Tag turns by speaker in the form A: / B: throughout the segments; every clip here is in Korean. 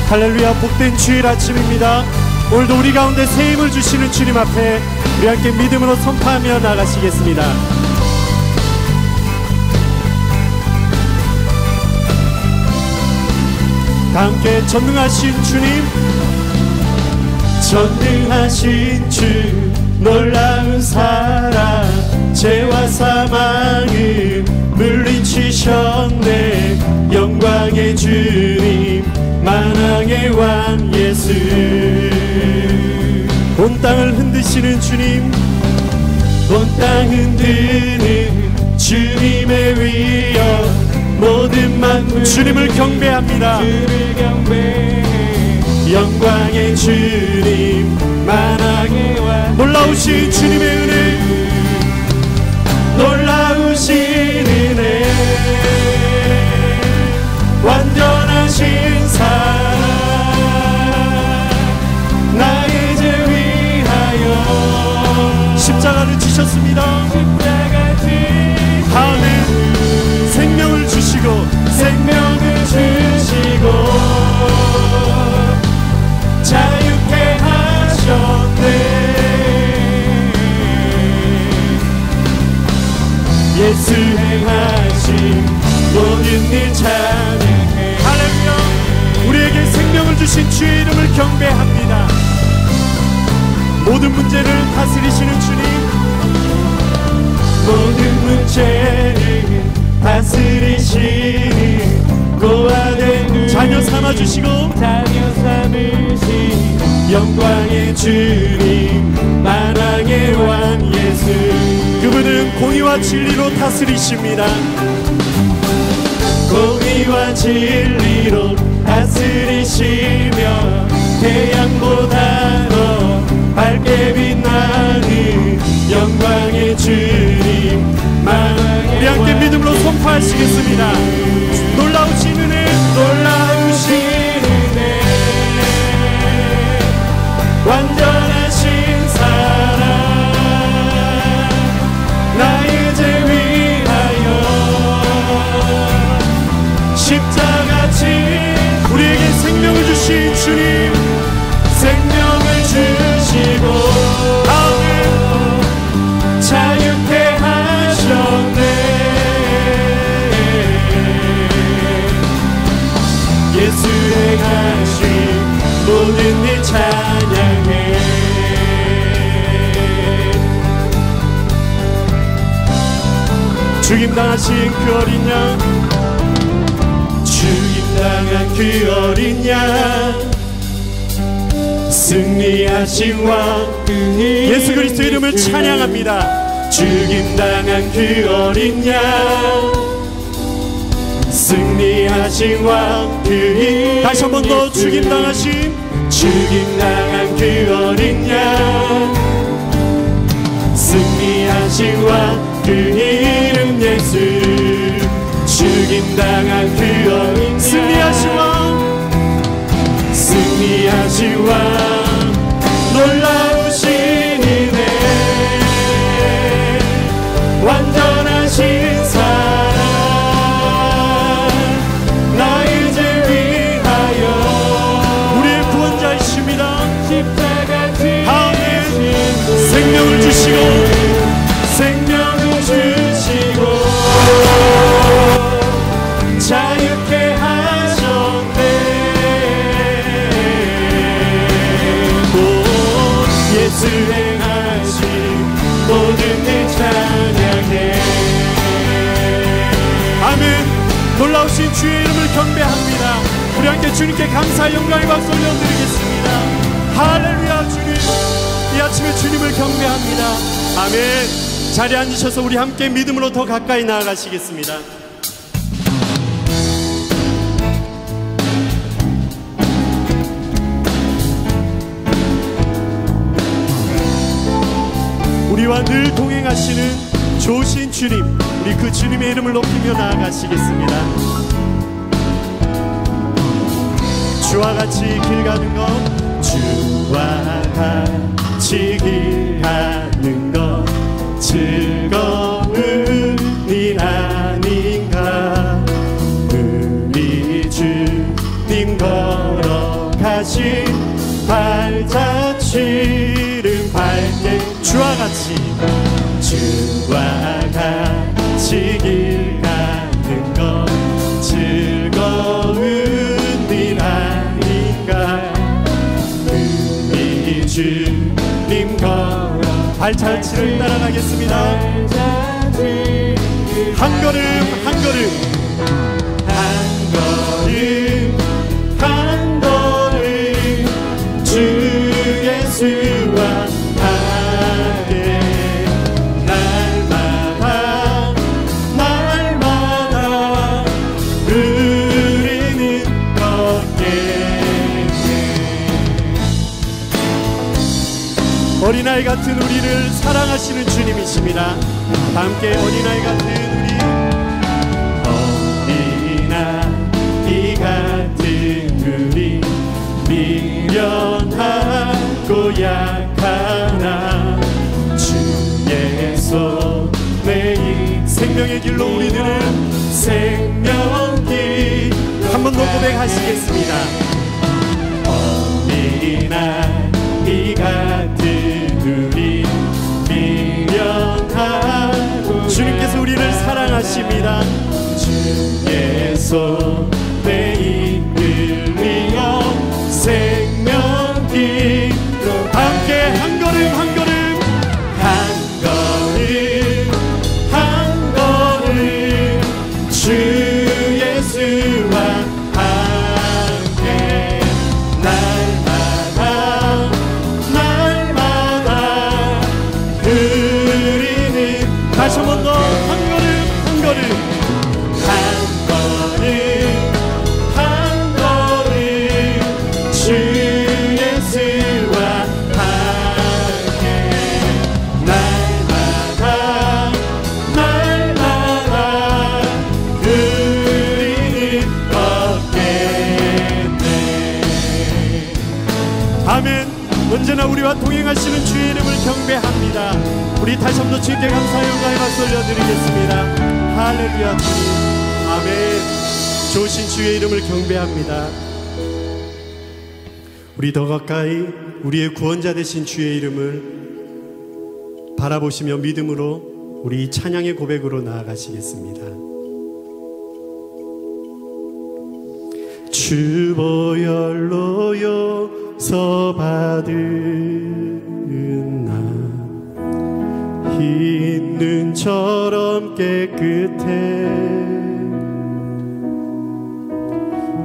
A: 할렐루야. 복된 주일 아침입니다. 오늘도 우리 가운데 새 힘을 주시는 주님 앞에 우리 함께 믿음으로 선포하며 나가시겠습니다. 다 함께 전능하신 주님, 전능하신 주 놀라운 사랑, 죄와 사망을 물리치셨네. 영광의 주님, 만왕의 왕 예수. 온 땅을 흔드시는 주님, 온 땅 흔드는 주님의 위엄, 모든 만물 주님을 경배합니다. 주를 경배해. 영광의 주님, 만왕의 왕, 놀라우신 주님의 은혜, 놀라우신 은혜, 완전하신 사랑, 나의 죄 위하여 십자가를 지셨습니다. 십자가 지시고 생명을 주시고, 생명을 주시고 자유케 하셨네. 예수 행하신 모든 일 찬양해. 할렐루야. 우리에게 생명을 주신 주의 이름을 경배합니다. 모든 문제를 다스리시는 주님, 모든 문제를 다스리시니 고아된 자녀 삼아주시고, 자녀 삼으시 영광의 주님, 만왕의 왕 예수. 그분은 공의와 진리로 다스리십니다. 공의와 진리로 다스리시며 태양보다 더 밝게 빛나는 영광의 주님, 우리 함께 믿음으로 선포하시겠습니다. 놀라우신 은혜, 놀라우신 은혜, 완전하신 사랑, 나의 죄 위하여 십자가 지 우리에게 생명을 주신 주님, 생명을 주시고 아멘, 자유케 하셨네. 예수 행하신 모든 일 찬양해. 죽임당하신 그 어린 양, 죽임당한 그 어린 양, 승리하신 왕 예수 그리스도 이름을 찬양합니다. 죽임당한 그 어린 양, 승리하신 왕 그 이름. 다시 한 번 더. 죽임당한 그 어린 양, 승리하신 왕 그 이름 예수. 죽임당한 그 어린 양, 승리하신 왕, 승리하신 왕, 놀라우신 은혜, 완전하신 사랑, 나의 죄 위하여 우리의 구원자이십니다. 십자가 지시고 생명을 주시고, 생명을 주시고 자유케 하셨네. 예수 행하신 모든 일 찬양해. 아멘. 놀라우신 주의 이름을 경배합니다. 우리 함께 주님께 감사의 영광의 박수 올려드리겠습니다. 할렐루야. 주님, 이 아침에 주님을 경배합니다. 아멘. 자리에 앉으셔서 우리 함께 믿음으로 더 가까이 나아가시겠습니다. 우리와 늘 동행하시는 좋으신 주님, 우리 그 주님의 이름을 높이며 나아가시겠습니다. 주와 같이 길 가는 것, 주와 같이 길 가는 것 즐거운 일 아닌가. 우리 주님 걸어 없이 발자취를 밟게 주와 같이 길 가는 것 즐거운 일 아닌가. 우리 주님 걸어 발자취를 따라가겠습니다. 한 걸음 한 걸음 한 걸음 주 예수와 함께 날마다 우리는 걷겠네. 어린아이 같은 우리를 사랑하시는 주님이십니다. 함께 어린아이 같은 어린아이 같은 우리 미련하고 약하나 주의 손에 이 생명의 길로 우리들은 생명길 한 번 더 고백하시겠습니다. 어린아이 같은 우리 미련하고 주님께서 우리를 사랑하십니다. 주의 손에 이끌리어 생명길로 함께 한 걸음 한 걸음 한 걸음 주 예수와 함께 날마다 우리는 다시 한 번 더 한 걸음 한 걸음 주 예수와 함께 날마다 우리는 걷겠네. 아멘. 언제나 우리와 동행하시는 주의 이름을 경배합니다. 우리 다시 한번 주님께 감사의 영광의 박수 올려드리겠습니다. 할렐루야 주님. 아멘. 좋으신 주의 이름을 경배합니다. 우리 더 가까이 우리의 구원자 되신 주의 이름을 바라보시며 믿음으로 우리 찬양의 고백으로 나아가시겠습니다. 주 보혈로 용서 받은 나 흰 눈처럼 깨끗해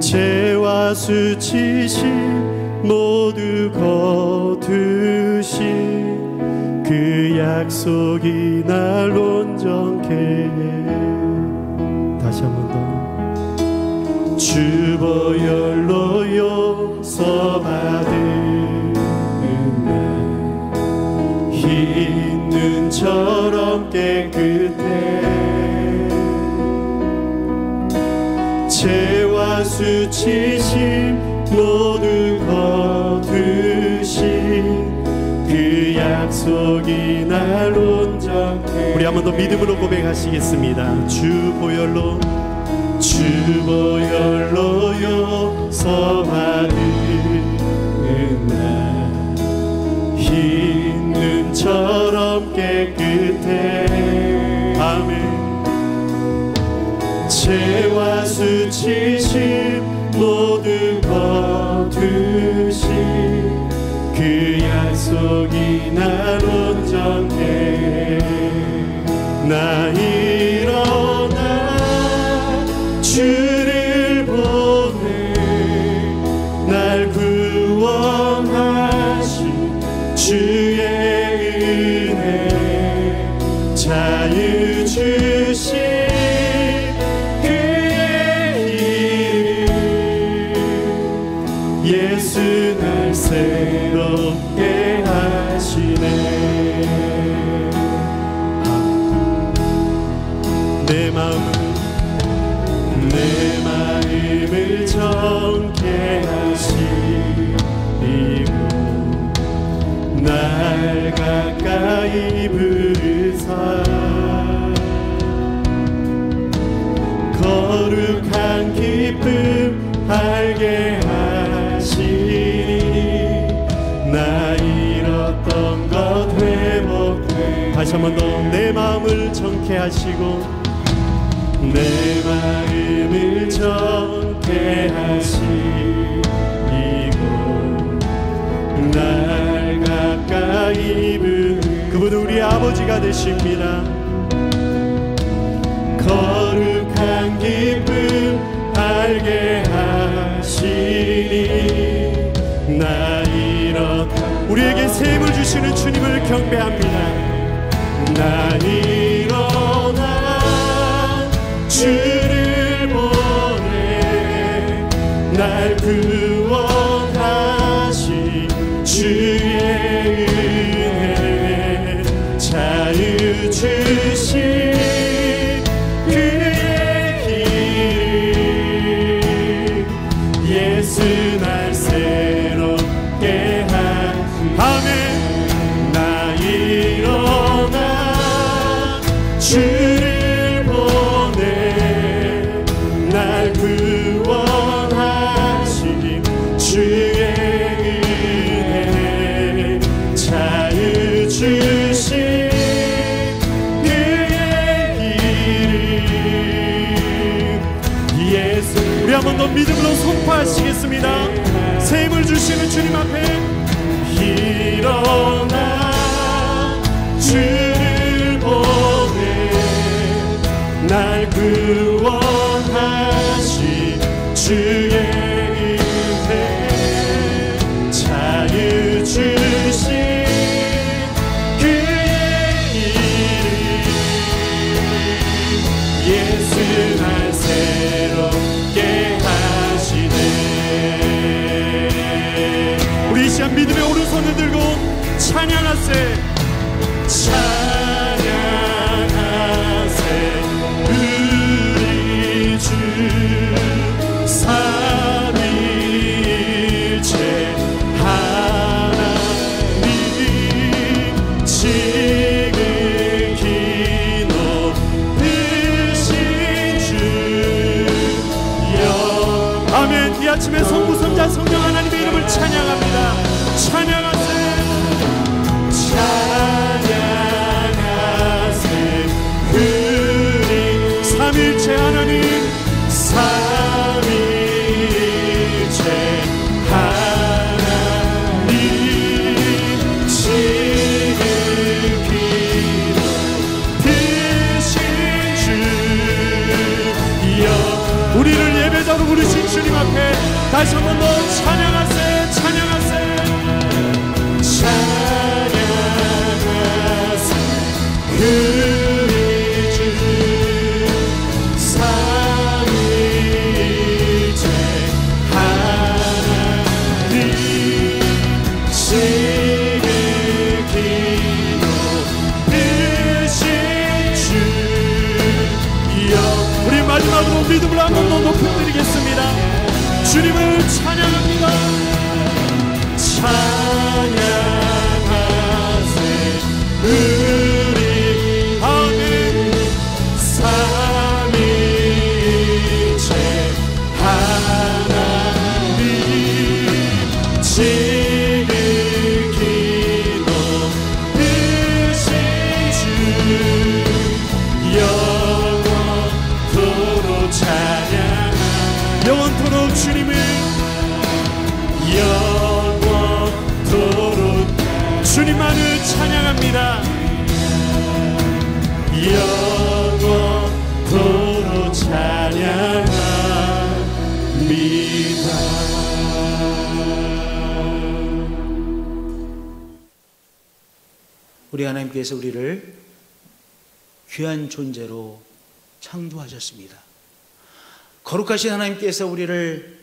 A: 죄와 수치심 모두 거두신 그 약속이 날 온전케 해. 다시 한 번 더. 주 보혈로 용서받은 날 흰 눈처럼 깨끗해 죄와 수치심 모두 거두신 그 약속이 날 온전케. 우리 한 번 더 믿음으로 고백하시겠습니다. 주 보혈로 용서받은 날 흰 눈처럼 깨끗해. 아멘. 죄와 수치심 모두 거두신 그 약속이 날 온전케. 나 일어나 주를 보내 날 구원하신 주의 은혜 자유 주신 예수 날 새롭게 하시네. 내 마음을 정케 하시고 날 가까이 부르사 거룩한 기쁨 알게 하시네. 다시 한 번 더 내 마음을 정케하시고 내 마음을 정케하시고 날 가까이 부르는 그분은 우리 아버지가 되십니다. 거룩한 기쁨 알게 하시니 나 일어나 우리에게 새 힘을 주시는 주님을 경배합니다. 나 일어나 주를 보내 날 구원하신 주의 은혜 자유 주신 그의 길 예수 날 새롭게 하신 아멘. 나 일어나 주를 보내 날 구원하신 주의 은혜 자유 주신 우리 한 번 더 믿음으로 선포하시겠습니다. 새 힘을 주시는 주님 앞에 일어나 주를 보내 날 구원하신 주의 은혜 자유 주신 그의 길 예수 날 새롭게 하시네. 우리 이 시간 믿음의 오른손을 들고 찬양하세 찬양하세 우리 주 삼위일체 하나님 지극히 높으신 주여 아멘. 이 아침에 성부 성자 성령 하나님의 이름을 찬양합니다. 찬양하세 찬양하세 우리 삼위일체 하나님 삼위일체 하나님 지극히 높으신 주여 우리를 예배자로 부르신 주님 앞에 다시 한 번 더 찬양하세 찬양하세 찬양하세 우리 주 삼위일체 하나님 지극히 높으신 주여 우리 마지막으로 믿음을 한 번 더 높이 드리겠습니다. 주님을 찬양합니다. 찬양하세 우리 아멘 삼위일체 하나님 지극히 높으신 주 영원토록 찬양 영원토록 주님을 영원토록 주님만을 찬양합니다. 영원토록 찬양합니다.
B: 우리 하나님께서 우리를 귀한 존재로 창조하셨습니다. 거룩하신 하나님께서 우리를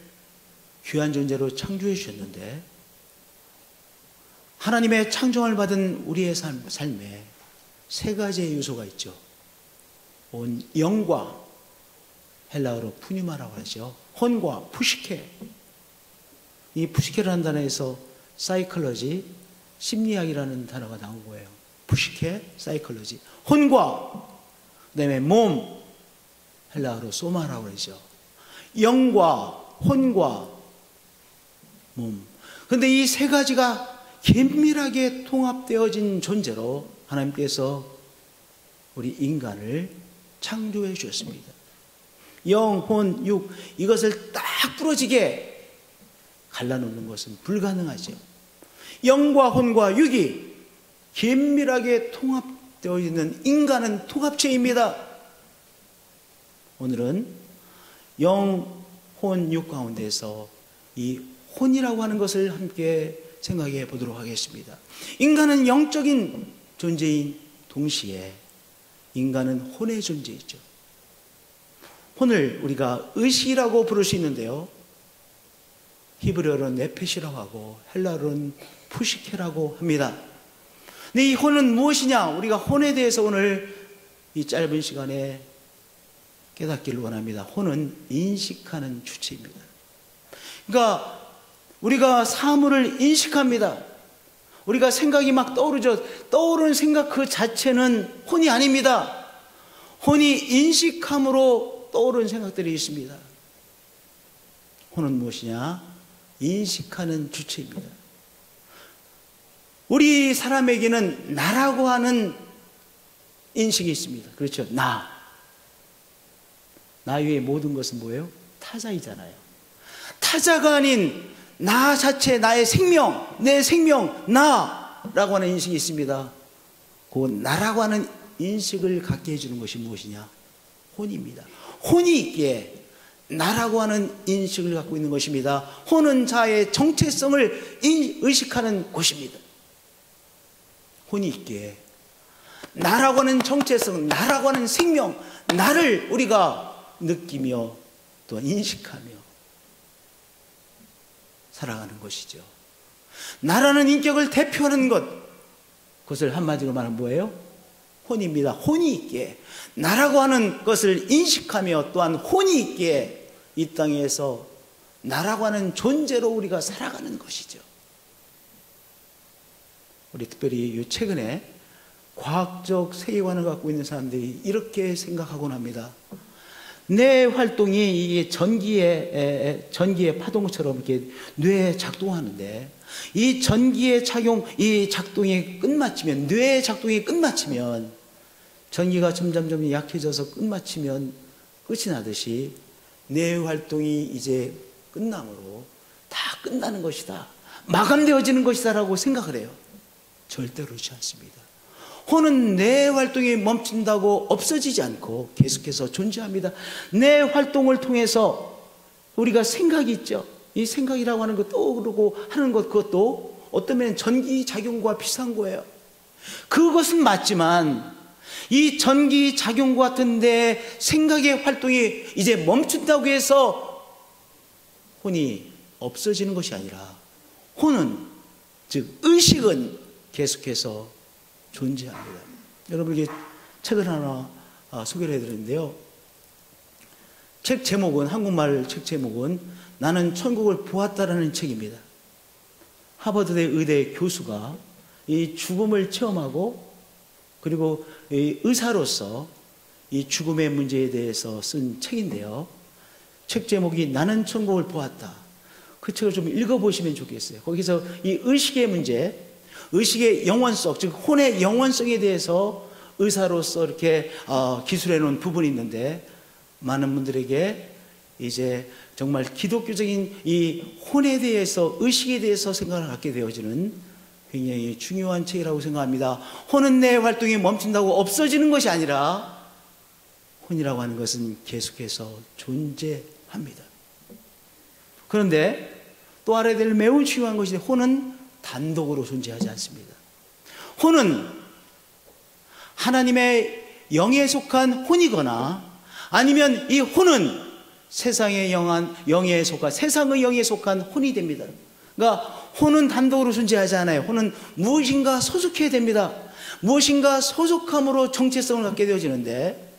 B: 귀한 존재로 창조해 주셨는데 하나님의 창조를 받은 우리의 삶에 세 가지의 요소가 있죠. 영과 헬라어로 푸뉴마라고 하죠. 혼과 푸시케. 이 푸시케라는 단어에서 사이클러지, 심리학이라는 단어가 나온 거예요. 푸시케, 사이클러지. 혼과 그다음에 몸, 헬라어로 소마라고 하죠. 영과 혼과 몸. 그런데 이 세 가지가 긴밀하게 통합되어진 존재로 하나님께서 우리 인간을 창조해 주셨습니다. 영, 혼, 육, 이것을 딱 부러지게 갈라놓는 것은 불가능하죠. 영과 혼과 육이 긴밀하게 통합되어 있는 인간은 통합체입니다. 오늘은 영, 혼, 육 가운데서 이 혼이라고 하는 것을 함께 생각해 보도록 하겠습니다. 인간은 영적인 존재인 동시에 인간은 혼의 존재이죠. 혼을 우리가 의식이라고 부를 수 있는데요, 히브리어로는 네페시라고 하고 헬라어로는 푸시케라고 합니다. 근데 이 혼은 무엇이냐? 우리가 혼에 대해서 오늘 이 짧은 시간에 깨닫기를 원합니다. 혼은 인식하는 주체입니다. 그러니까 우리가 사물을 인식합니다. 우리가 생각이 막 떠오르죠. 떠오르는 생각 그 자체는 혼이 아닙니다. 혼이 인식함으로 떠오르는 생각들이 있습니다. 혼은 무엇이냐? 인식하는 주체입니다. 우리 사람에게는 나라고 하는 인식이 있습니다. 그렇죠? 나 외의 모든 것은 뭐예요? 타자이잖아요. 타자가 아닌 나 자체, 나의 생명, 내 생명, 나라고 하는 인식이 있습니다. 그 나라고 하는 인식을 갖게 해주는 것이 무엇이냐? 혼입니다. 혼이 있기에 나라고 하는 인식을 갖고 있는 것입니다. 혼은 자의 정체성을 의식하는 곳입니다. 혼이 있기에 나라고 하는 정체성, 나라고 하는 생명, 나를 우리가 느끼며 또 인식하며 살아가는 것이죠. 나라는 인격을 대표하는 것, 그것을 한마디로 말하면 뭐예요? 혼입니다. 혼이 있기에 나라고 하는 것을 인식하며 또한 혼이 있기에 이 땅에서 나라고 하는 존재로 우리가 살아가는 것이죠. 우리 특별히 최근에 과학적 세계관을 갖고 있는 사람들이 이렇게 생각하곤 합니다. 뇌 활동이 이게 전기의 파동처럼 이렇게 뇌에 작동하는데, 이 전기의 이 작동이 끝마치면, 뇌의 작동이 끝마치면, 전기가 점점 약해져서 끝마치면 끝이 나듯이 뇌 활동이 이제 끝남으로 다 끝나는 것이다, 마감되어지는 것이다 라고 생각을 해요. 절대로 그렇지 않습니다. 혼은 뇌 활동이 멈춘다고 없어지지 않고 계속해서 존재합니다. 뇌 활동을 통해서 우리가 생각이 있죠. 이 생각이라고 하는 것, 떠오르고 하는 것, 그것도 어떤 면은 전기작용과 비슷한 거예요. 그것은 맞지만 이 전기작용과 같은 데 생각의 활동이 이제 멈춘다고 해서 혼이 없어지는 것이 아니라, 혼은, 즉 의식은 계속해서 존재합니다. 여러분에게 책을 하나 소개를 해드렸는데요, 책 제목은, 한국말 책 제목은 나는 천국을 보았다라는 책입니다. 하버드대 의대 교수가 이 죽음을 체험하고 그리고 이 의사로서 이 죽음의 문제에 대해서 쓴 책인데요, 책 제목이 나는 천국을 보았다. 그 책을 좀 읽어보시면 좋겠어요. 거기서 이 의식의 문제, 의식의 영원성, 즉 혼의 영원성에 대해서 의사로서 이렇게 기술해 놓은 부분이 있는데, 많은 분들에게 이제 정말 기독교적인 이 혼에 대해서, 의식에 대해서 생각을 갖게 되어지는 굉장히 중요한 책이라고 생각합니다. 혼은 내 활동이 멈춘다고 없어지는 것이 아니라, 혼이라고 하는 것은 계속해서 존재합니다. 그런데 또 알아야 될 매우 중요한 것이, 혼은 단독으로 존재하지 않습니다. 혼은 하나님의 영에 속한 혼이거나, 아니면 이 혼은 세상의 영에 속한, 세상의 영에 속한 혼이 됩니다. 그러니까 혼은 단독으로 존재하지 않아요. 혼은 무엇인가 소속해야 됩니다. 무엇인가 소속함으로 정체성을 갖게 되어지는데,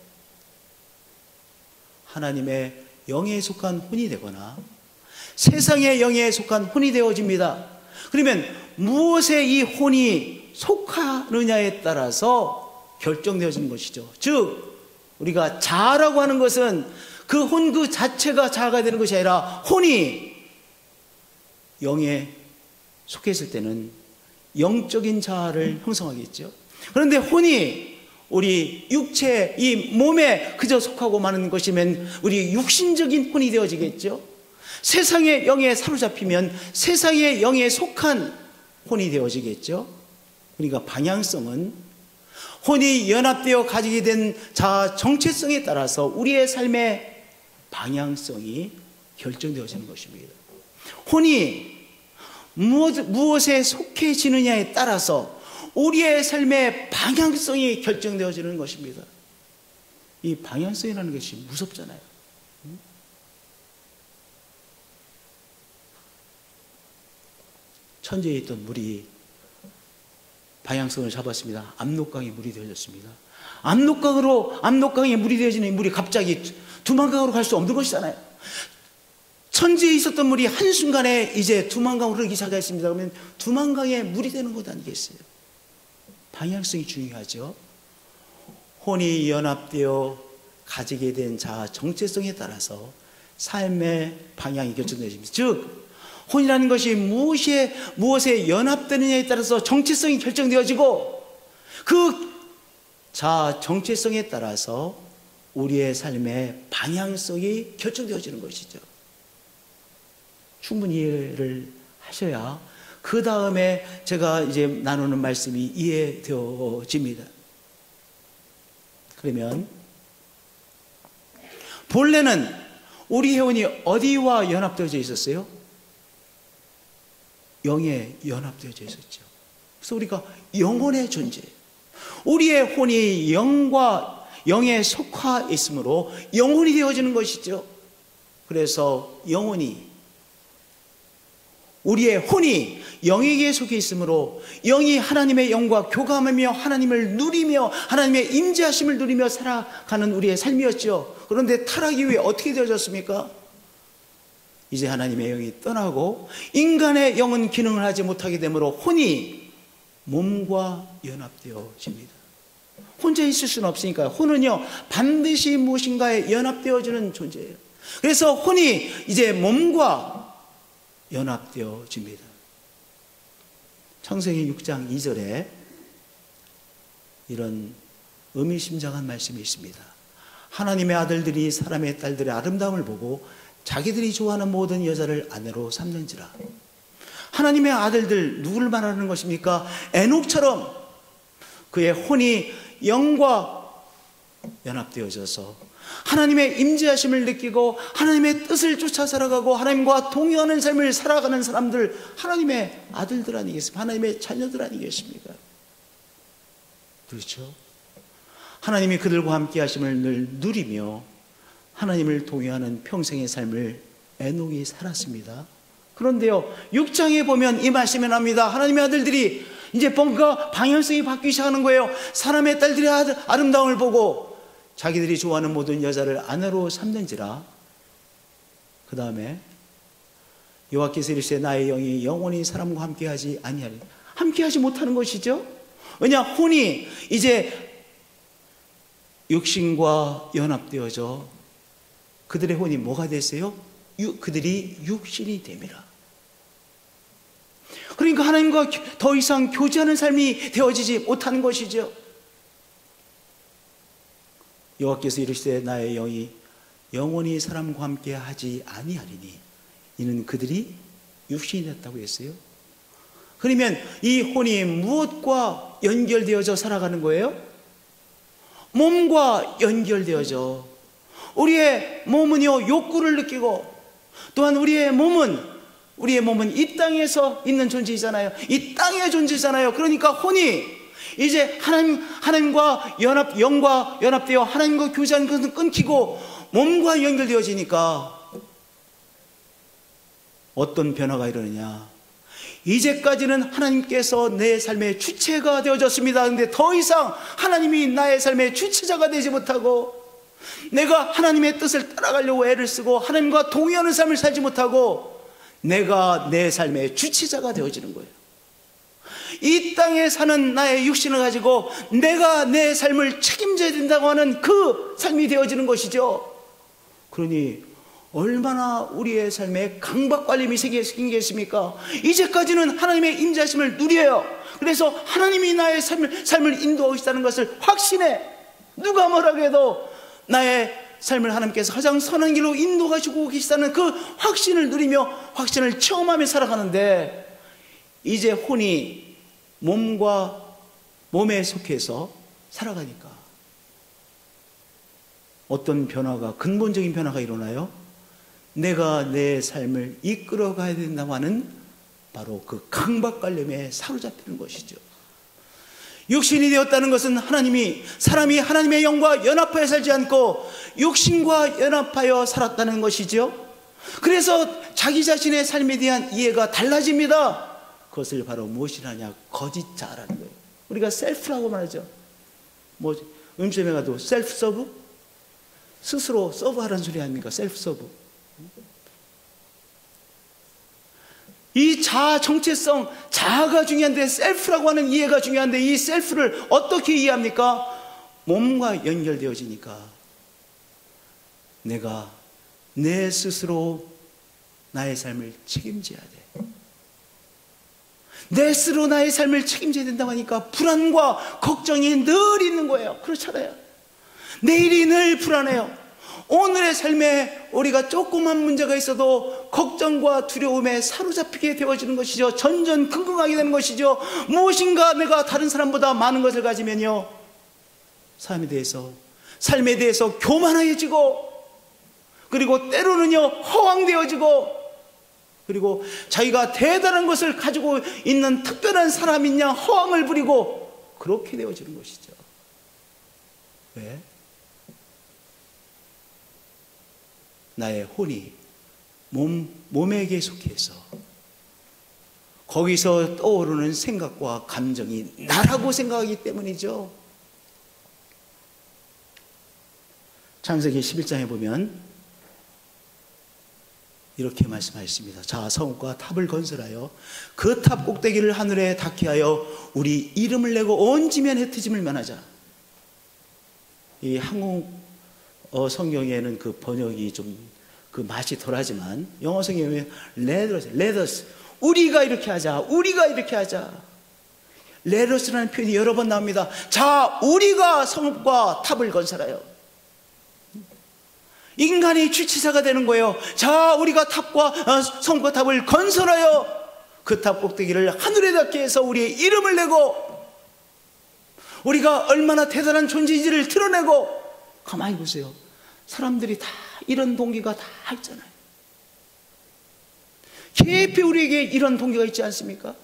B: 하나님의 영에 속한 혼이 되거나 세상의 영에 속한 혼이 되어집니다. 그러면 무엇에 이 혼이 속하느냐에 따라서 결정되어지는 것이죠. 즉 우리가 자아라고 하는 것은 그 혼 그 자체가 자아가 되는 것이 아니라, 혼이 영에 속했을 때는 영적인 자아를 형성하겠죠. 그런데 혼이 우리 육체, 이 몸에 그저 속하고 마는 것이면 우리 육신적인 혼이 되어지겠죠. 세상의 영에 사로잡히면 세상의 영에 속한 혼이 되어지겠죠. 그러니까 방향성은 혼이 연합되어 가지게 된 자아 정체성에 따라서 우리의 삶의 방향성이 결정되어지는 것입니다. 혼이 무엇에 속해지느냐에 따라서 우리의 삶의 방향성이 결정되어지는 것입니다. 이 방향성이라는 것이 무섭잖아요. 천지에 있던 물이 방향성을 잡았습니다. 압록강에 물이 되어졌습니다. 압록강에 물이 되어지는 물이 갑자기 두만강으로 갈 수 없는 것이잖아요. 천지에 있었던 물이 한순간에 이제 두만강으로 흐르기 시작했습니다. 그러면 두만강에 물이 되는 것 아니겠어요? 방향성이 중요하죠. 혼이 연합되어 가지게 된 자아 정체성에 따라서 삶의 방향이 결정되어집니다. 즉 혼이라는 것이 무엇에 연합되느냐에 따라서 정체성이 결정되어지고 그 자아 정체성에 따라서 우리의 삶의 방향성이 결정되어지는 것이죠. 충분히 이해를 하셔야 그 다음에 제가 이제 나누는 말씀이 이해되어집니다. 그러면 본래는 우리 혼이 어디와 연합되어져 있었어요? 영에 연합되어져 있었죠. 그래서 우리가 영혼의 존재, 우리의 혼이 영에 속하 있으므로 영혼이 되어지는 것이죠. 그래서 우리의 혼이 영에게 속해 있으므로 영이 하나님의 영과 교감하며 하나님을 누리며 하나님의 임재하심을 누리며 살아가는 우리의 삶이었죠. 그런데 타락 이후에 어떻게 되어졌습니까? 이제 하나님의 영이 떠나고 인간의 영은 기능을 하지 못하게 되므로 혼이 몸과 연합되어집니다. 혼자 있을 수는 없으니까요. 혼은요 반드시 무엇인가에 연합되어지는 존재예요. 그래서 혼이 이제 몸과 연합되어집니다. 창세기 6장 2절에 이런 의미심장한 말씀이 있습니다. 하나님의 아들들이 사람의 딸들의 아름다움을 보고 자기들이 좋아하는 모든 여자를 아내로 삼는지라. 하나님의 아들들 누구를 말하는 것입니까? 에녹처럼 그의 혼이 영과 연합되어져서 하나님의 임재하심을 느끼고 하나님의 뜻을 쫓아 살아가고 하나님과 동행하는 삶을 살아가는 사람들, 하나님의 아들들 아니겠습니까? 하나님의 자녀들 아니겠습니까? 그렇죠? 하나님이 그들과 함께 하심을 늘 누리며 하나님을 동행하는 평생의 삶을 에녹이 살았습니다. 그런데요 6장에 보면 이 말씀이 나옵니다. 하나님의 아들들이 이제 뭔가 방향성이 바뀌기 시작하는 거예요. 사람의 딸들의 아름다움을 보고 자기들이 좋아하는 모든 여자를 아내로 삼는지라. 그 다음에 여호와께서 이르시되 나의 영이 영원히 사람과 함께하지 아니하리. 함께하지 못하는 것이죠. 왜냐? 혼이 이제 육신과 연합되어져 그들의 혼이 뭐가 됐어요? 그들이 육신이 됩니다. 그러니까 하나님과 더 이상 교제하는 삶이 되어지지 못하는 것이죠. 여호와께서 이르시되 나의 영이 영원히 사람과 함께 하지 아니하리니 이는 그들이 육신이 됐다고 했어요. 그러면 이 혼이 무엇과 연결되어져 살아가는 거예요? 몸과 연결되어져. 우리의 몸은요 욕구를 느끼고 또한 우리의 몸은 이 땅에서 있는 존재이잖아요. 이 땅의 존재잖아요. 그러니까 혼이 이제 하나님과 영과 연합되어 하나님과 교제하는 것은 끊기고 몸과 연결되어지니까 어떤 변화가 일어나냐? 이제까지는 하나님께서 내 삶의 주체가 되어졌습니다. 그런데 더 이상 하나님이 나의 삶의 주체자가 되지 못하고 내가 하나님의 뜻을 따라가려고 애를 쓰고 하나님과 동의하는 삶을 살지 못하고 내가 내 삶의 주체자가 되어지는 거예요. 이 땅에 사는 나의 육신을 가지고 내가 내 삶을 책임져야 된다고 하는 그 삶이 되어지는 것이죠. 그러니 얼마나 우리의 삶에 강박관념이 생기겠습니까? 이제까지는 하나님의 임재하심을 누려요. 그래서 하나님이 나의 삶을 인도하고 있다는 것을 확신해. 누가 뭐라고 해도 나의 삶을 하나님께서 가장 선한 길로 인도하시고 계시다는 그 확신을 누리며 확신을 체험하며 살아가는데, 이제 혼이 몸과 몸에 속해서 살아가니까 어떤 변화가, 근본적인 변화가 일어나요? 내가 내 삶을 이끌어 가야 된다고 하는 바로 그 강박관념에 사로잡히는 것이죠. 육신이 되었다는 것은 사람이 하나님의 영과 연합하여 살지 않고 육신과 연합하여 살았다는 것이죠. 그래서 자기 자신의 삶에 대한 이해가 달라집니다. 그것을 바로 무엇이라냐? 거짓자라는 거예요. 우리가 셀프라고 말하죠. 음식점에 가도 셀프 서브? 스스로 서브하라는 소리 아닙니까? 셀프 서브. 이 자아 정체성, 자아가 중요한데 셀프라고 하는 이해가 중요한데, 이 셀프를 어떻게 이해합니까? 몸과 연결되어지니까 내가 내 스스로 나의 삶을 책임져야 돼. 내 스스로 나의 삶을 책임져야 된다고 하니까 불안과 걱정이 늘 있는 거예요. 그렇잖아요. 내일이 늘 불안해요. 오늘의 삶에 우리가 조그만 문제가 있어도 걱정과 두려움에 사로잡히게 되어지는 것이죠. 전전긍긍하게 되는 것이죠. 무엇인가 내가 다른 사람보다 많은 것을 가지면요, 삶에 대해서 교만해지고, 그리고 때로는요 허황되어지고, 그리고 자기가 대단한 것을 가지고 있는 특별한 사람인 양 허황을 부리고 그렇게 되어지는 것이죠. 왜? 나의 혼이 몸에게 속해서 거기서 떠오르는 생각과 감정이 나라고 생각하기 때문이죠. 창세기 11장에 보면 이렇게 말씀하셨습니다. 자, 성읍과 탑을 건설하여 그 탑 꼭대기를 하늘에 닿게 하여 우리 이름을 내고 온 지면 흩어짐을 면하자. 이 한국 성경에는 그 번역이 좀 그 맛이 덜하지만, 영어 성경에 보면 let us, 우리가 이렇게 하자, 우리가 이렇게 하자. let us라는 표현이 여러 번 나옵니다. 자, 우리가 성읍과 탑을 건설하여. 인간이 주체자가 되는 거예요. 자, 우리가 성읍과 탑을 건설하여 그 탑 꼭대기를 하늘에 닿게 해서 우리의 이름을 내고, 우리가 얼마나 대단한 존재인지를 드러내고. 가만히 보세요. 사람들이 다 이런 동기가 다 있잖아요. 깊이 우리에게 이런 동기가 있지 않습니까?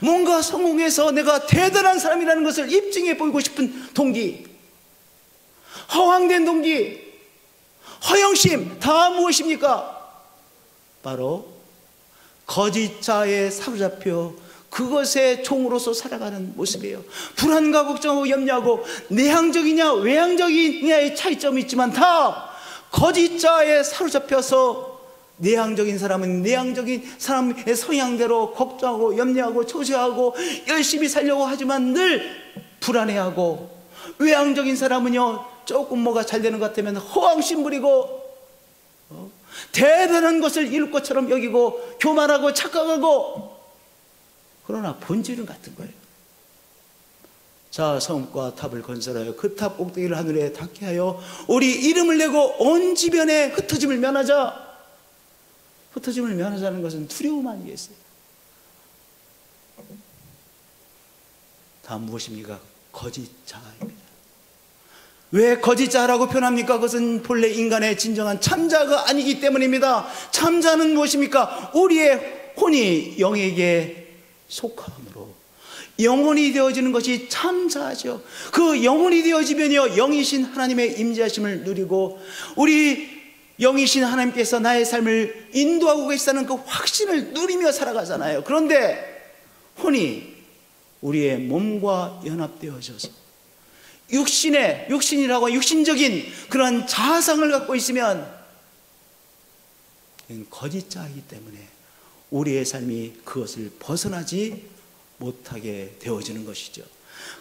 B: 뭔가 성공해서 내가 대단한 사람이라는 것을 입증해 보이고 싶은 동기, 허황된 동기, 허영심, 다 무엇입니까? 바로 거짓자에 사로잡혀 그것의 종으로서 살아가는 모습이에요. 불안과 걱정하고 염려하고 내향적이냐 외향적이냐의 차이점이 있지만 다 거짓자에 사로잡혀서, 내향적인 사람은 내향적인 사람의 성향대로 걱정하고 염려하고 초조하고 열심히 살려고 하지만 늘 불안해하고, 외향적인 사람은요 조금 뭐가 잘 되는 것 같으면 허황심 부리고 대단한 것을 이룰 것처럼 여기고 교만하고 착각하고, 그러나 본질은 같은 거예요. 자, 성읍과 탑을 건설하여 그 탑 꼭대기를 하늘에 닿게 하여 우리 이름을 내고 온 지변에 흩어짐을 면하자. 흩어짐을 면하자는 것은 두려움 아니겠어요? 다 무엇입니까? 거짓자입니다. 왜 거짓자라고 표현합니까? 그것은 본래 인간의 진정한 참자가 아니기 때문입니다. 참자는 무엇입니까? 우리의 혼이 영에게 속함으로 영혼이 되어지는 것이 참자죠. 그 영혼이 되어지면요, 영이신 하나님의 임재하심을 누리고 우리 영이신 하나님께서 나의 삶을 인도하고 계시다는 그 확신을 누리며 살아가잖아요. 그런데 혼이 우리의 몸과 연합되어져서 육신이라고 육신적인 그런 자아상을 갖고 있으면 거짓자이기 때문에 우리의 삶이 그것을 벗어나지 못하게 되어지는 것이죠.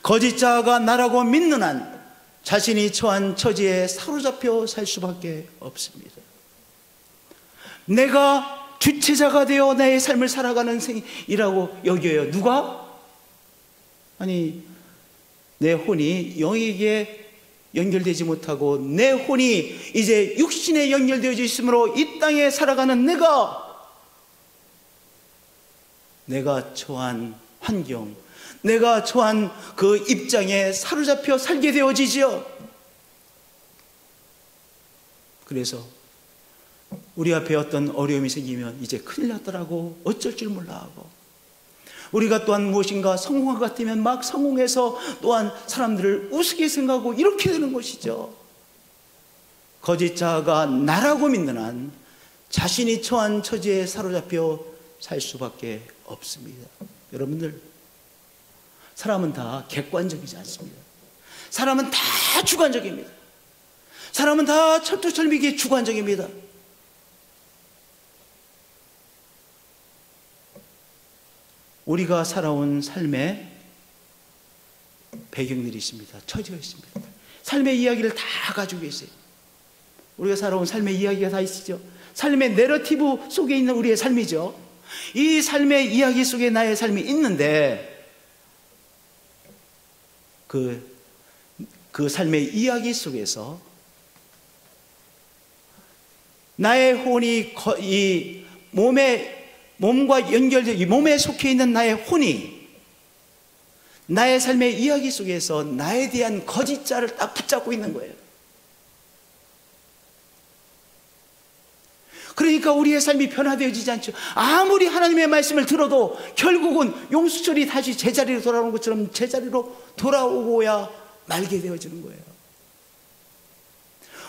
B: 거짓자가 나라고 믿는 한 자신이 처한 처지에 사로잡혀 살 수밖에 없습니다. 내가 주체자가 되어 나의 삶을 살아가는 생이라고 여겨요. 누가? 아니, 내 혼이 영에게 연결되지 못하고 내 혼이 이제 육신에 연결되어 있으므로 이 땅에 살아가는 내가 처한 환경, 내가 처한 그 입장에 사로잡혀 살게 되어지죠. 그래서 우리 앞에 어떤 어려움이 생기면 이제 큰일 났더라고, 어쩔 줄 몰라 하고, 우리가 또한 무엇인가 성공한 것 같으면 막 성공해서 또한 사람들을 우습게 생각하고 이렇게 되는 것이죠. 거짓 자아가 나라고 믿는 한 자신이 처한 처지에 사로잡혀 살 수밖에 없습니다. 여러분들, 사람은 다 객관적이지 않습니다. 사람은 다 주관적입니다. 사람은 다 철두철미하게 주관적입니다. 우리가 살아온 삶의 배경들이 있습니다. 처지가 있습니다. 삶의 이야기를 다 가지고 계세요. 우리가 살아온 삶의 이야기가 다 있으죠. 삶의 내러티브 속에 있는 우리의 삶이죠. 이 삶의 이야기 속에 나의 삶이 있는데 그 삶의 이야기 속에서 나의 혼이 이 몸과 연결되어 이 몸에 속해 있는 나의 혼이 나의 삶의 이야기 속에서 나에 대한 거짓 자를 딱 붙잡고 있는 거예요. 그러니까 우리의 삶이 변화되어지지 않죠. 아무리 하나님의 말씀을 들어도 결국은 용수철이 다시 제자리로 돌아오는 것처럼 제자리로 돌아오고야 말게 되어지는 거예요.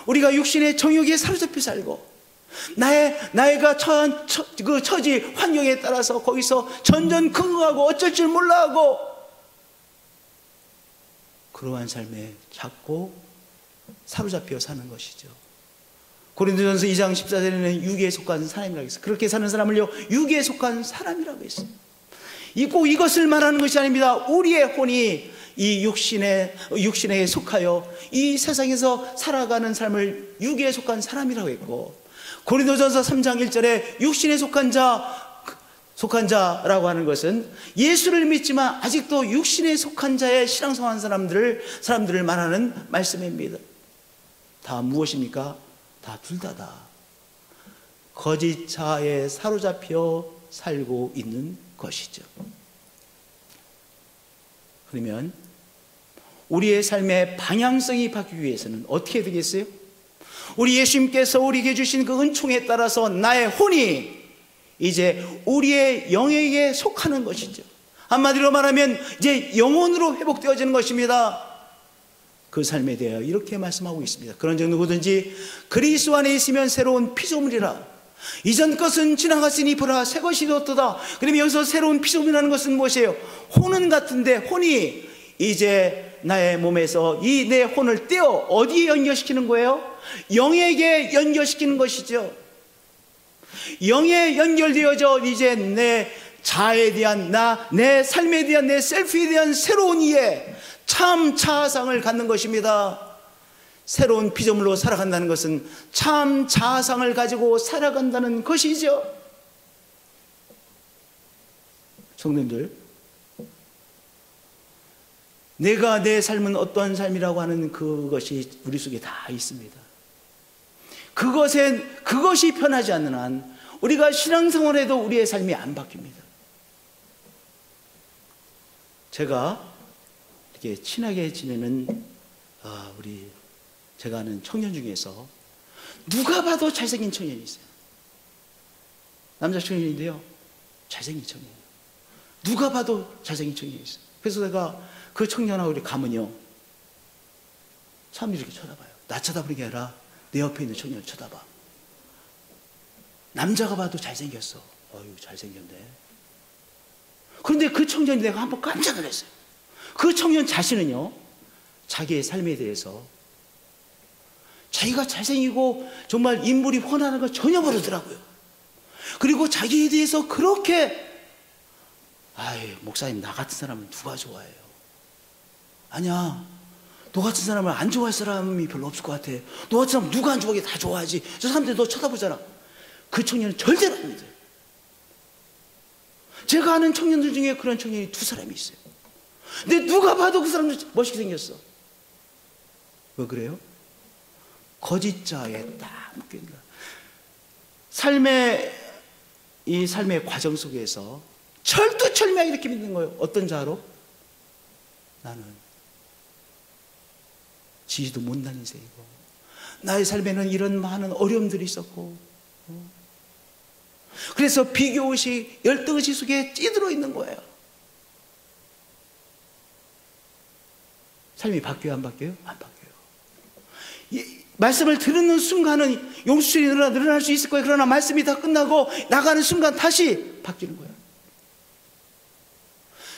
B: 우리가 육신의 정욕에 사로잡혀 살고 나이가 처한 그 처지 환경에 따라서 거기서 전전긍긍하고 어쩔 줄 몰라 하고 그러한 삶에 자꾸 사로잡혀 사는 것이죠. 고린도전서 2장 14절에는 육에 속한 사람이라고 했어요. 그렇게 사는 사람을요, 육에 속한 사람이라고 했어요. 꼭 이것을 말하는 것이 아닙니다. 우리의 혼이 이 육신에 속하여 이 세상에서 살아가는 삶을 육에 속한 사람이라고 했고, 고린도전서 3장 1절에 육신에 속한 자라고 하는 것은 예수를 믿지만 아직도 육신에 속한 자의 신앙생활하는 사람들을 말하는 말씀입니다. 다 무엇입니까? 다 둘 다다. 거짓 자에 사로잡혀 살고 있는 것이죠. 그러면 우리의 삶의 방향성이 바뀌기 위해서는 어떻게 되겠어요? 우리 예수님께서 우리에게 주신 그 은총에 따라서 나의 혼이 이제 우리의 영에게 속하는 것이죠. 한마디로 말하면 이제 영혼으로 회복되어지는 것입니다. 그 삶에 대하여 이렇게 말씀하고 있습니다. 그런즉 누구든지 그리스도 안에 있으면 새로운 피조물이라. 이전 것은 지나갔으니 보라 새 것이 되었도다. 그러면 여기서 새로운 피조물이라는 것은 무엇이에요? 혼은 같은데 혼이 이제 나의 몸에서 이 내 혼을 떼어 어디에 연결시키는 거예요? 영에게 연결시키는 것이죠. 영에 연결되어져 이제 내 자아에 대한 내 삶에 대한 내 셀프에 대한 새로운 이해, 참 자아상을 갖는 것입니다. 새로운 피조물로 살아간다는 것은 참 자아상을 가지고 살아간다는 것이죠. 성도님들, 내가 내 삶은 어떠한 삶이라고 하는 그것이 우리 속에 다 있습니다. 그것이 변하지 않는 한 우리가 신앙생활에도 우리의 삶이 안 바뀝니다. 제가 이렇게 친하게 지내는 제가 아는 청년 중에서 누가 봐도 잘생긴 청년이 있어요. 남자 청년인데요, 잘생긴 청년. 누가 봐도 잘생긴 청년이 있어요. 그래서 내가 그 청년하고 이렇게 가면요, 사람들이 이렇게 쳐다봐요. 나 쳐다보는 게 아니라 내 옆에 있는 청년을 쳐다봐. 남자가 봐도 잘생겼어. 어휴, 잘생겼네. 그런데 그 청년이 내가 한번 깜짝 놀랐어요. 그 청년 자신은요, 자기의 삶에 대해서 자기가 잘생기고 정말 인물이 훤하는 걸 전혀 모르더라고요. 그리고 자기에 대해서 그렇게 목사님, 나 같은 사람은 누가 좋아해요? 아니야, 너 같은 사람을 안 좋아할 사람이 별로 없을 것 같아. 너 같은 사람 누가 안 좋아하게 다 좋아하지. 저 사람들이 너 쳐다보잖아. 그 청년은 절대로 안 믿어요. 제가 아는 청년들 중에 그런 청년이 2사람이 있어요. 근데 누가 봐도 그 사람들 멋있게 생겼어. 왜 그래요? 거짓자에 딱 묶여있는 거야. 이 삶의 과정 속에서 철두철미하게 이렇게 믿는 거예요. 어떤 자로? 나는 지지도 못난 인생이고, 나의 삶에는 이런 많은 어려움들이 있었고, 그래서 비교의식, 열등의식 속에 찌들어 있는 거예요. 삶이 바뀌어요, 안 바뀌어요? 안 바뀌어요. 말씀을 듣는 순간은 용수철이 늘어날 수 있을 거예요. 그러나 말씀이 다 끝나고 나가는 순간 다시 바뀌는 거예요.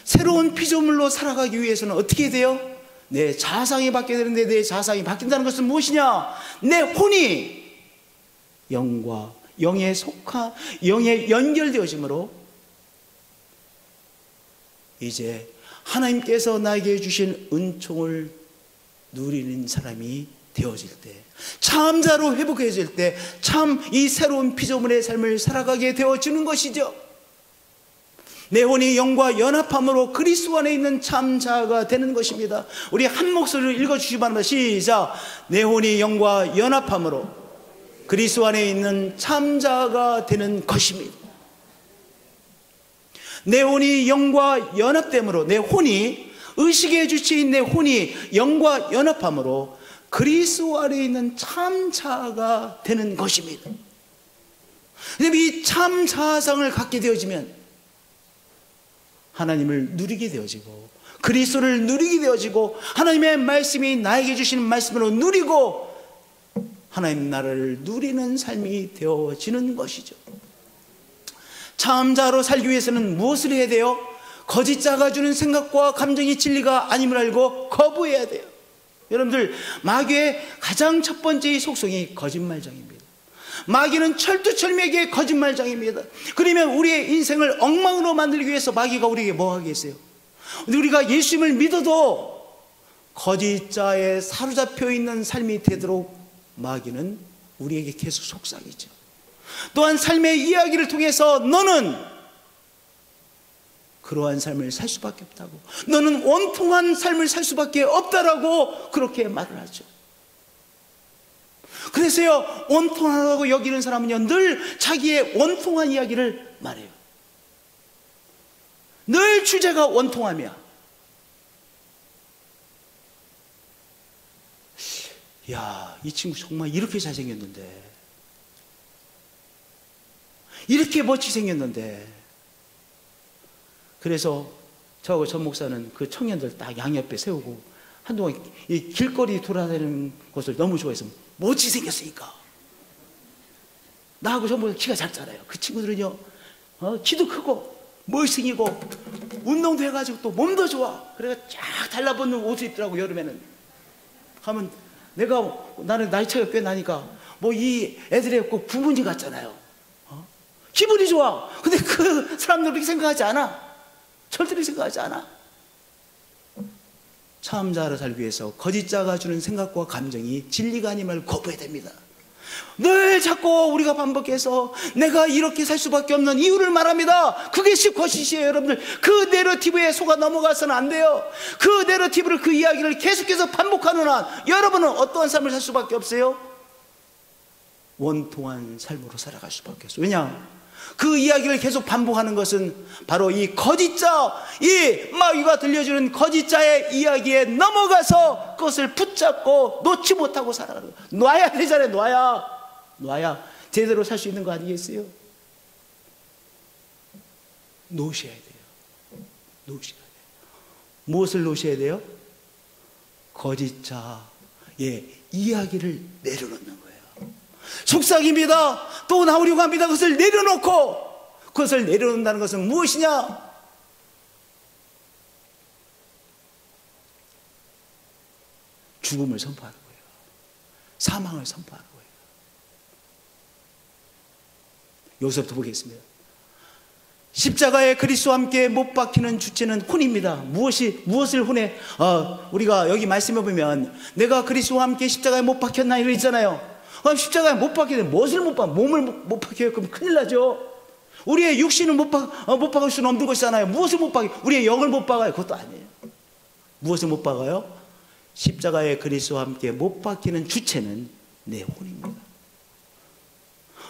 B: 새로운 피조물로 살아가기 위해서는 어떻게 돼요? 내 자상이 바뀌어야 되는데, 내 자상이 바뀐다는 것은 무엇이냐? 내 혼이 영과 영에 영에 연결되어짐으로 이제 하나님께서 나에게 주신 은총을 누리는 사람이 되어질 때, 참자로 회복해질 때, 참 이 새로운 피조물의 삶을 살아가게 되어지는 것이죠. 내 혼이 영과 연합함으로 그리스도 안에 있는 참자가 되는 것입니다. 우리 한 목소리로 읽어주시기 바랍니다. 시작. 내 혼이 영과 연합함으로 그리스도 안에 있는 참자가 되는 것입니다. 내 혼이 영과 연합됨으로, 내 혼이, 의식의 주체인 내 혼이 영과 연합함으로 그리스도 안에 있는 참자가 되는 것입니다. 그럼 이 참자상을 갖게 되어지면 하나님을 누리게 되어지고, 그리스도를 누리게 되어지고, 하나님의 말씀이 나에게 주시는 말씀으로 누리고, 하나님 나라를 누리는 삶이 되어지는 것이죠. 참자로 살기 위해서는 무엇을 해야 돼요? 거짓자가 주는 생각과 감정이 진리가 아님을 알고 거부해야 돼요. 여러분들, 마귀의 가장 첫 번째 속성이 거짓말장입니다. 마귀는 철두철미하게 거짓말장입니다. 그러면 우리의 인생을 엉망으로 만들기 위해서 마귀가 우리에게 뭐 하겠어요? 우리가 예수님을 믿어도 거짓자에 사로잡혀 있는 삶이 되도록 마귀는 우리에게 계속 속삭이죠. 또한 삶의 이야기를 통해서 너는 그러한 삶을 살 수밖에 없다고, 너는 원통한 삶을 살 수밖에 없다라고 그렇게 말을 하죠. 그래서요, 원통하다고 여기는 사람은요, 늘 자기의 원통한 이야기를 말해요. 늘 주제가 원통함이야. 야, 이 친구 정말 이렇게 잘생겼는데, 이렇게 멋지게 생겼는데. 그래서 저하고 전 목사는 그 청년들 딱 양옆에 세우고 한동안 이 길거리 돌아다니는 것을 너무 좋아해서, 멋지게 생겼으니까. 나하고 전 목사 키가 작잖아요. 그 친구들은요, 키도 크고 멋있고 운동도 해가지고 또 몸도 좋아. 그래가 쫙 달라붙는 옷을 입더라고. 여름에는 하면 나는 나이 차이가 꽤 나니까 뭐 이 애들이 꼭 부모님 같잖아요. 기분이 좋아. 근데 그 사람들 그렇게 생각하지 않아. 절대로 생각하지 않아. 참자로 살기 위해서 거짓자가 주는 생각과 감정이 진리가 아님을 거부해야 됩니다. 늘 자꾸 우리가 반복해서 내가 이렇게 살 수밖에 없는 이유를 말합니다. 그게 거짓이에요. 여러분들, 그 내러티브에 속아 넘어가서는 안 돼요. 그 내러티브를, 그 이야기를 계속해서 반복하는 한 여러분은 어떠한 삶을 살 수밖에 없어요? 원통한 삶으로 살아갈 수밖에 없어요. 왜냐? 그 이야기를 계속 반복하는 것은 바로 이 거짓자, 이 마귀가 들려주는 거짓자의 이야기에 넘어가서 그것을 붙잡고 놓지 못하고 살아가는 거예요. 놔야 되잖아요. 놔야 제대로 살 수 있는 거 아니겠어요? 놓으셔야 돼요. 놓으셔야 돼요. 무엇을 놓으셔야 돼요? 거짓자의 이야기를 내려놓는 거예요. 속삭입니다. 또 나오려고 합니다. 그것을 내려놓고, 그것을 내려놓는다는 것은 무엇이냐? 죽음을 선포하는 거예요. 사망을 선포하는 거예요. 여기서부터 보겠습니다. 십자가에 그리스도와 함께 못 박히는 주체는 혼입니다. 무엇을 혼해? 우리가 여기 말씀해 보면 내가 그리스도와 함께 십자가에 못 박혔나 이러 있잖아요. 십자가에 못 박게 되면 무엇을 못 박? 몸을 못 박혀요. 그럼 큰일 나죠. 우리의 육신을 못 박을 수는 없는 것이잖아요. 무엇을 못 박아요? 우리의 영을 못 박아요. 그것도 아니에요. 무엇을 못 박아요? 십자가의 그리스도와 함께 못 박히는 주체는 내 혼입니다.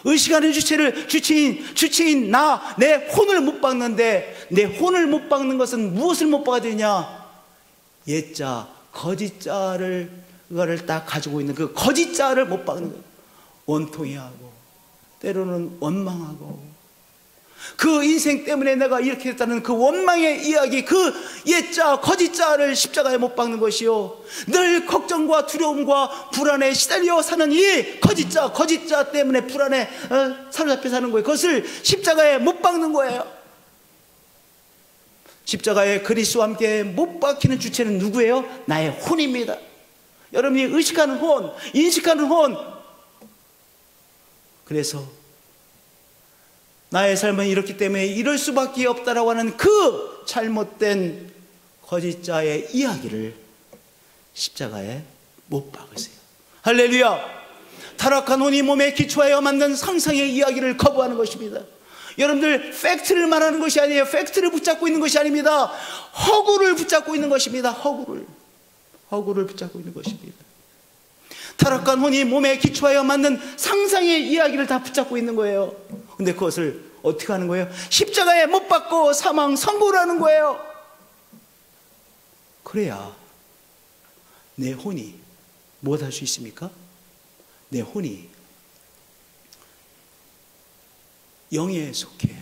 B: 의식하는 주체인 내 혼을 못 박는데, 내 혼을 못 박는 것은 무엇을 못 박아야 되냐? 옛자, 거짓자를 그거를 딱 가지고 있는 그 거짓자를 못 박는 거예요. 원통해하고 때로는 원망하고 그 인생 때문에 내가 이렇게 됐다는 그 원망의 이야기, 그 옛자 거짓자를 십자가에 못 박는 것이요, 늘 걱정과 두려움과 불안에 시달려 사는 이 거짓자 때문에 불안에 사로잡혀 사는 거예요. 그것을 십자가에 못 박는 거예요. 십자가에 그리스도와 함께 못 박히는 주체는 누구예요? 나의 혼입니다. 여러분이 의식하는 혼, 인식하는 혼. 그래서 나의 삶은 이렇기 때문에 이럴 수밖에 없다라고 하는 그 잘못된 거짓자의 이야기를 십자가에 못 박으세요. 할렐루야. 타락한 혼이 몸에 기초하여 만든 상상의 이야기를 거부하는 것입니다. 여러분들, 팩트를 말하는 것이 아니에요. 팩트를 붙잡고 있는 것이 아닙니다. 허구를 붙잡고 있는 것입니다. 허구를 붙잡고 있는 것입니다. 타락한 혼이 몸에 기초하여 만든 상상의 이야기를 다 붙잡고 있는 거예요. 근데 그것을 어떻게 하는 거예요? 십자가에 못 박고 사망 선고를 하는 거예요. 그래야 내 혼이 뭐 할 수 있습니까? 내 혼이 영에 속해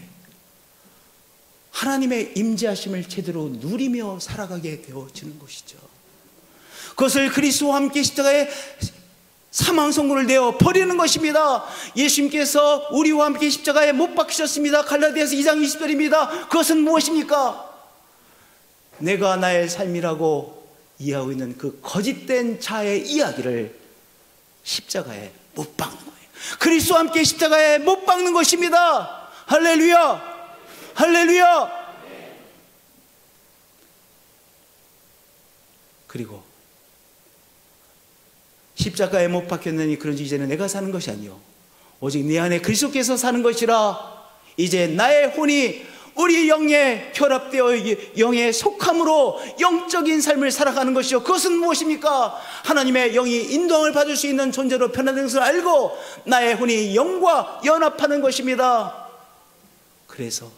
B: 하나님의 임재하심을 제대로 누리며 살아가게 되어지는 것이죠. 그것을 그리스도와 함께 십자가에 사망 선고를 내어 버리는 것입니다. 예수님께서 우리와 함께 십자가에 못 박히셨습니다. 갈라디아서 2장 20절입니다. 그것은 무엇입니까? 내가 나의 삶이라고 이해하고 있는 그 거짓된 자의 이야기를 십자가에 못 박는 거예요. 그리스도와 함께 십자가에 못 박는 것입니다. 할렐루야, 할렐루야. 그리고 십자가에 못 박혔느니 그런지 이제는 내가 사는 것이 아니요 오직 내 안에 그리스도께서 사는 것이라. 이제 나의 혼이 우리 영에 결합되어 영에 속함으로 영적인 삶을 살아가는 것이요, 그것은 무엇입니까? 하나님의 영이 인도함을 받을 수 있는 존재로 변화된 것을 알고 나의 혼이 영과 연합하는 것입니다. 그래서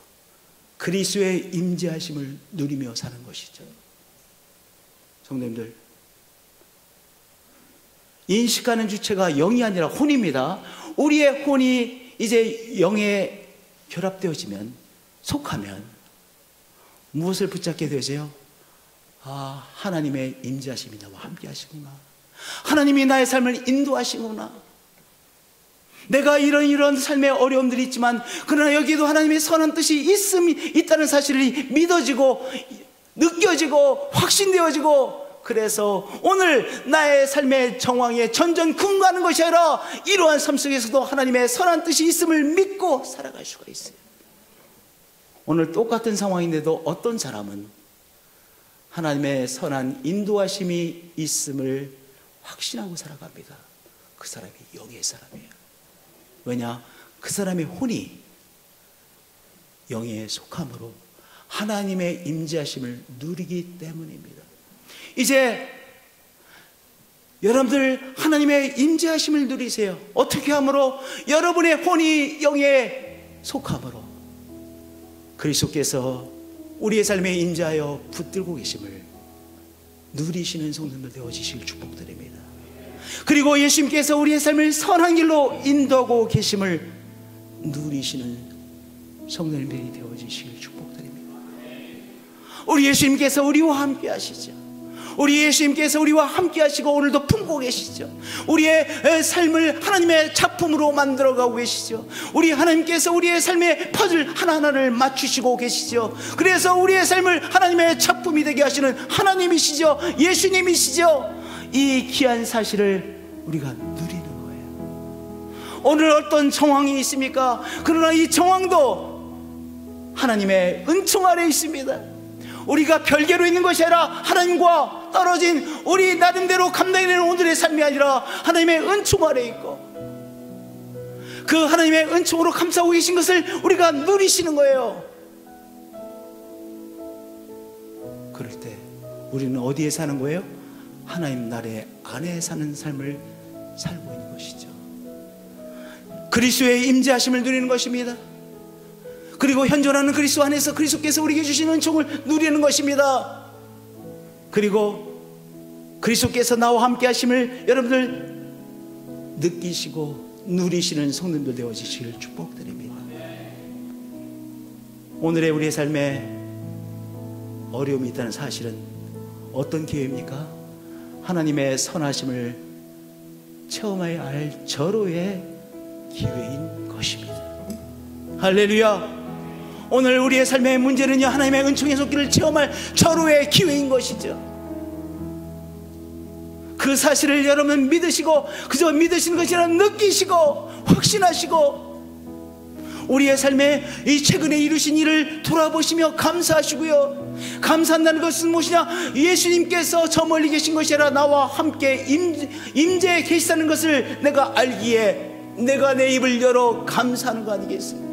B: 그리스도의 임재하심을 누리며 사는 것이죠. 성도님들, 인식하는 주체가 영이 아니라 혼입니다. 우리의 혼이 이제 영에 결합되어지면, 속하면 무엇을 붙잡게 되세요? 아, 하나님의 임재하심이 나와 함께 하시구나. 하나님이 나의 삶을 인도하시구나. 내가 이런 삶의 어려움들이 있지만 그러나 여기도 하나님의 선한 뜻이 있다는 사실이 믿어지고 느껴지고 확신되어지고, 그래서 오늘 나의 삶의 정황에 전전긍긍하는 것이 아니라 이러한 삶 속에서도 하나님의 선한 뜻이 있음을 믿고 살아갈 수가 있어요. 오늘 똑같은 상황인데도 어떤 사람은 하나님의 선한 인도하심이 있음을 확신하고 살아갑니다. 그 사람이 영의 사람이에요. 왜냐? 그 사람의 혼이 영에 속함으로 하나님의 임재하심을 누리기 때문입니다. 이제 여러분들 하나님의 임재하심을 누리세요. 어떻게 함으로? 여러분의 혼이 영에 속함으로 그리스도께서 우리의 삶에 임재하여 붙들고 계심을 누리시는 성도들 되어지시길 축복드립니다. 그리고 예수님께서 우리의 삶을 선한 길로 인도하고 계심을 누리시는 성도님들이 되어지시길 축복드립니다. 우리 예수님께서 우리와 함께 하시죠. 우리 예수님께서 우리와 함께 하시고 오늘도 품고 계시죠. 우리의 삶을 하나님의 작품으로 만들어가고 계시죠. 우리 하나님께서 우리의 삶의 퍼즐 하나하나를 맞추시고 계시죠. 그래서 우리의 삶을 하나님의 작품이 되게 하시는 하나님이시죠. 예수님이시죠. 이 귀한 사실을 우리가 누리는 거예요. 오늘 어떤 정황이 있습니까? 그러나 이 정황도 하나님의 은총 아래 있습니다. 우리가 별개로 있는 것이 아니라 하나님과 떨어진 우리 나름대로 감당해내는 오늘의 삶이 아니라 하나님의 은총 아래 있고 그 하나님의 은총으로 감싸고 계신 것을 우리가 누리시는 거예요. 그럴 때 우리는 어디에 사는 거예요? 하나님 나라의 안에 사는 삶을 살고 있는 것이죠. 그리스도의 임재하심을 누리는 것입니다. 그리고 현존하는 그리스도 안에서 그리스도께서 우리에게 주신 은총을 누리는 것입니다. 그리고 그리스도께서 나와 함께 하심을 여러분들 느끼시고 누리시는 성도들 되어지시길 축복드립니다. 오늘의 우리의 삶에 어려움이 있다는 사실은 어떤 기회입니까? 하나님의 선하심을 체험해야 할 절호의 기회인 것입니다. 할렐루야. 오늘 우리의 삶의 문제는요, 하나님의 은총의 손길을 체험할 절호의 기회인 것이죠. 그 사실을 여러분 믿으시고 그저 믿으시는 것이 아니라 느끼시고 확신하시고 우리의 삶에 이 최근에 이루신 일을 돌아보시며 감사하시고요. 감사한다는 것은 무엇이냐? 예수님께서 저 멀리 계신 것이 아니라 나와 함께 임재해 계시다는 것을 내가 알기에 내가 내 입을 열어 감사하는 거 아니겠어요?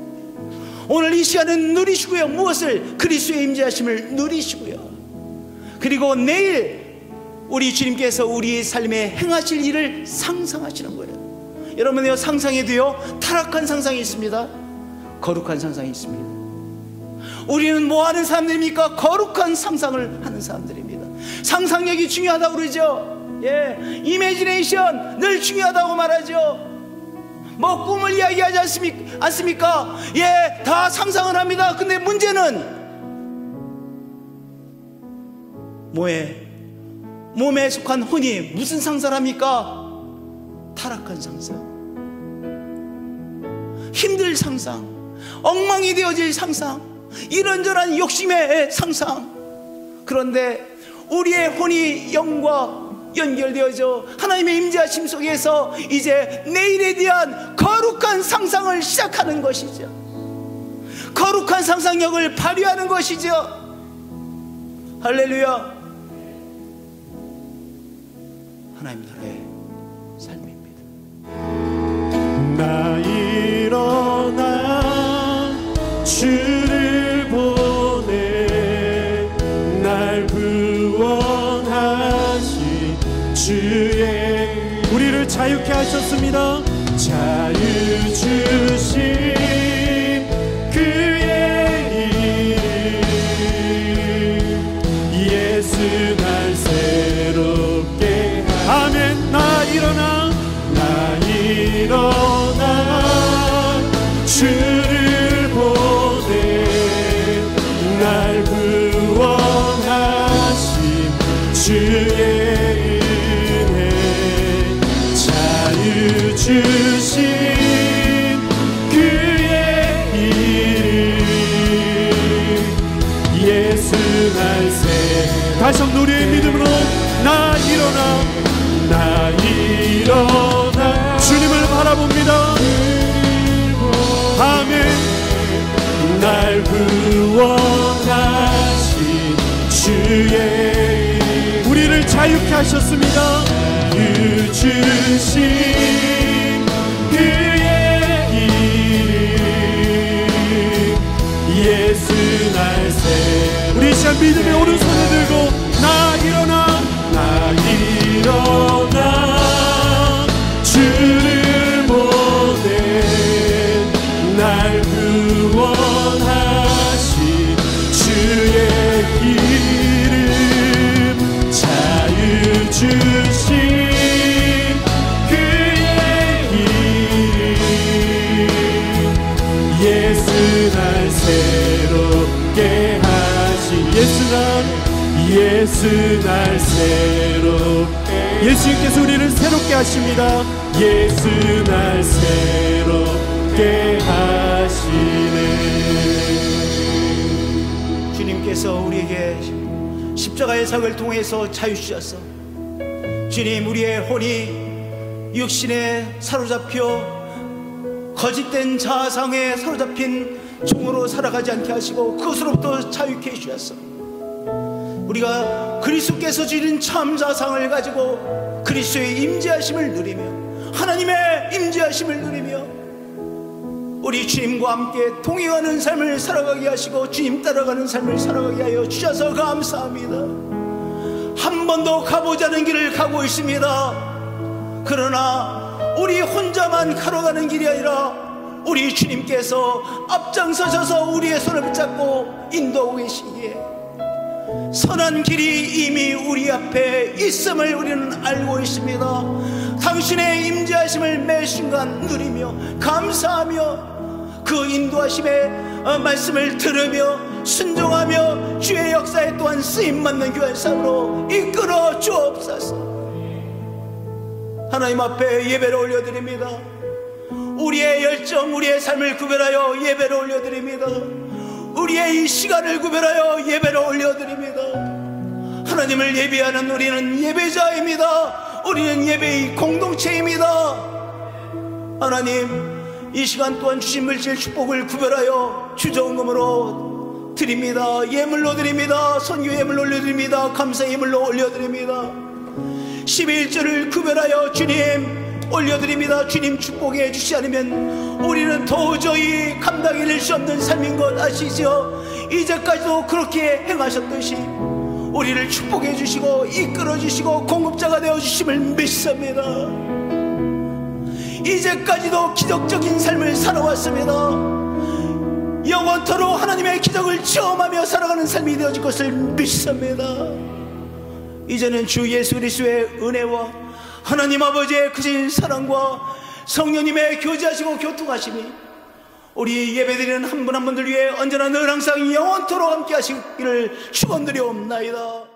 B: 오늘 이 시간은 누리시고요. 무엇을? 그리스도의 임재하심을 누리시고요. 그리고 내일 우리 주님께서 우리의 삶에 행하실 일을 상상하시는 거예요. 여러분의 상상에도요, 타락한 상상이 있습니다. 거룩한 상상이 있습니다. 우리는 뭐 하는 사람들입니까? 거룩한 상상을 하는 사람들입니다. 상상력이 중요하다고 그러죠. 이미지네이션 늘 중요하다고 말하죠. 뭐 꿈을 이야기하지 않습니까? 다 상상을 합니다. 근데 문제는 몸에 속한 혼이 무슨 상상을 합니까? 타락한 상상, 힘들 상상, 엉망이 되어질 상상, 이런저런 욕심의 상상. 그런데 우리의 혼이 영과 연결되어져 하나님의 임재하심 속에서 이제 내일에 대한 거룩한 상상을 시작하는 것이죠. 거룩한 상상력을 발휘하는 것이죠. 할렐루야. 하나님 나라의 삶입니다.
A: 나 일어나 주를 보내 날 구원하신 주의 우리를 자유케 하셨습니다. 자유 주신 그의 이름 예수 날 새롭게 아멘. 나 일어나 주를 보내 날 구원하신 주의 은혜 자유 주신 그의 이름 예수 날 새 다시 한번 우리의 믿음으로 나 일어나 주님을 바라봅니다. 아멘. 날 구원하신 주의 우리를 자유케 하셨습니다. 자유 주신 그의 이름 예수 날 새 우리 시간 믿음의 오른손을 들고 나 일어나 주를 보내 날 구원하신 주의 이름 자유 주신 그의 이름 예수 날 새롭게 하신 예수 날 새롭게 예수님께서 우리를 새롭게 하십니다. 예수 날 새롭게 하시네.
B: 주님께서 우리에게 십자가의 사역을 통해서 자유 주셨어. 주님, 우리의 혼이 육신에 사로잡혀 거짓된 자아상에 사로잡힌 종으로 살아가지 않게 하시고 그것으로부터 자유케 해주셨어. 우리가 그리스도께서 주신 참 자상을 가지고 그리스도의 임재하심을 누리며 하나님의 임재하심을 누리며 우리 주님과 함께 동행하는 삶을 살아가게 하시고 주님 따라가는 삶을 살아가게 하여 주셔서 감사합니다. 한 번도 가보자는 길을 가고 있습니다. 그러나 우리 혼자만 걸어가는 길이 아니라 우리 주님께서 앞장서셔서 우리의 손을 붙잡고 인도하고 계시기에 선한 길이 이미 우리 앞에 있음을 우리는 알고 있습니다. 당신의 임재하심을 매 순간 누리며 감사하며 그 인도하심의 말씀을 들으며 순종하며 주의 역사에 또한 쓰임받는 교회 삶으로 이끌어 주옵소서. 하나님 앞에 예배를 올려드립니다. 우리의 열정, 우리의 삶을 구별하여 예배를 올려드립니다. 우리의 이 시간을 구별하여 예배를 올려드립니다. 하나님을 예배하는 우리는 예배자입니다. 우리는 예배의 공동체입니다. 하나님, 이 시간 또한 주신 물질 축복을 구별하여 주정금으로 드립니다. 예물로 드립니다. 선교 예물 올려드립니다. 감사 예물로 올려드립니다. 11조를 구별하여 주님 올려드립니다. 주님 축복해 주시지 않으면 우리는 도저히 감당해낼 수 없는 삶인 것 아시죠? 이제까지도 그렇게 행하셨듯이 우리를 축복해 주시고 이끌어 주시고 공급자가 되어 주심을 믿습니다. 이제까지도 기적적인 삶을 살아왔습니다. 영원토록 하나님의 기적을 체험하며 살아가는 삶이 되어질 것을 믿습니다. 이제는 주 예수 그리스도의 은혜와 하나님 아버지의 크신 사랑과 성령님의 교제하시고 교통하심이 우리 예배드리는 한 분 한 분들 위해 언제나 늘 항상 영원토록 함께 하시기를 축원드리옵나이다.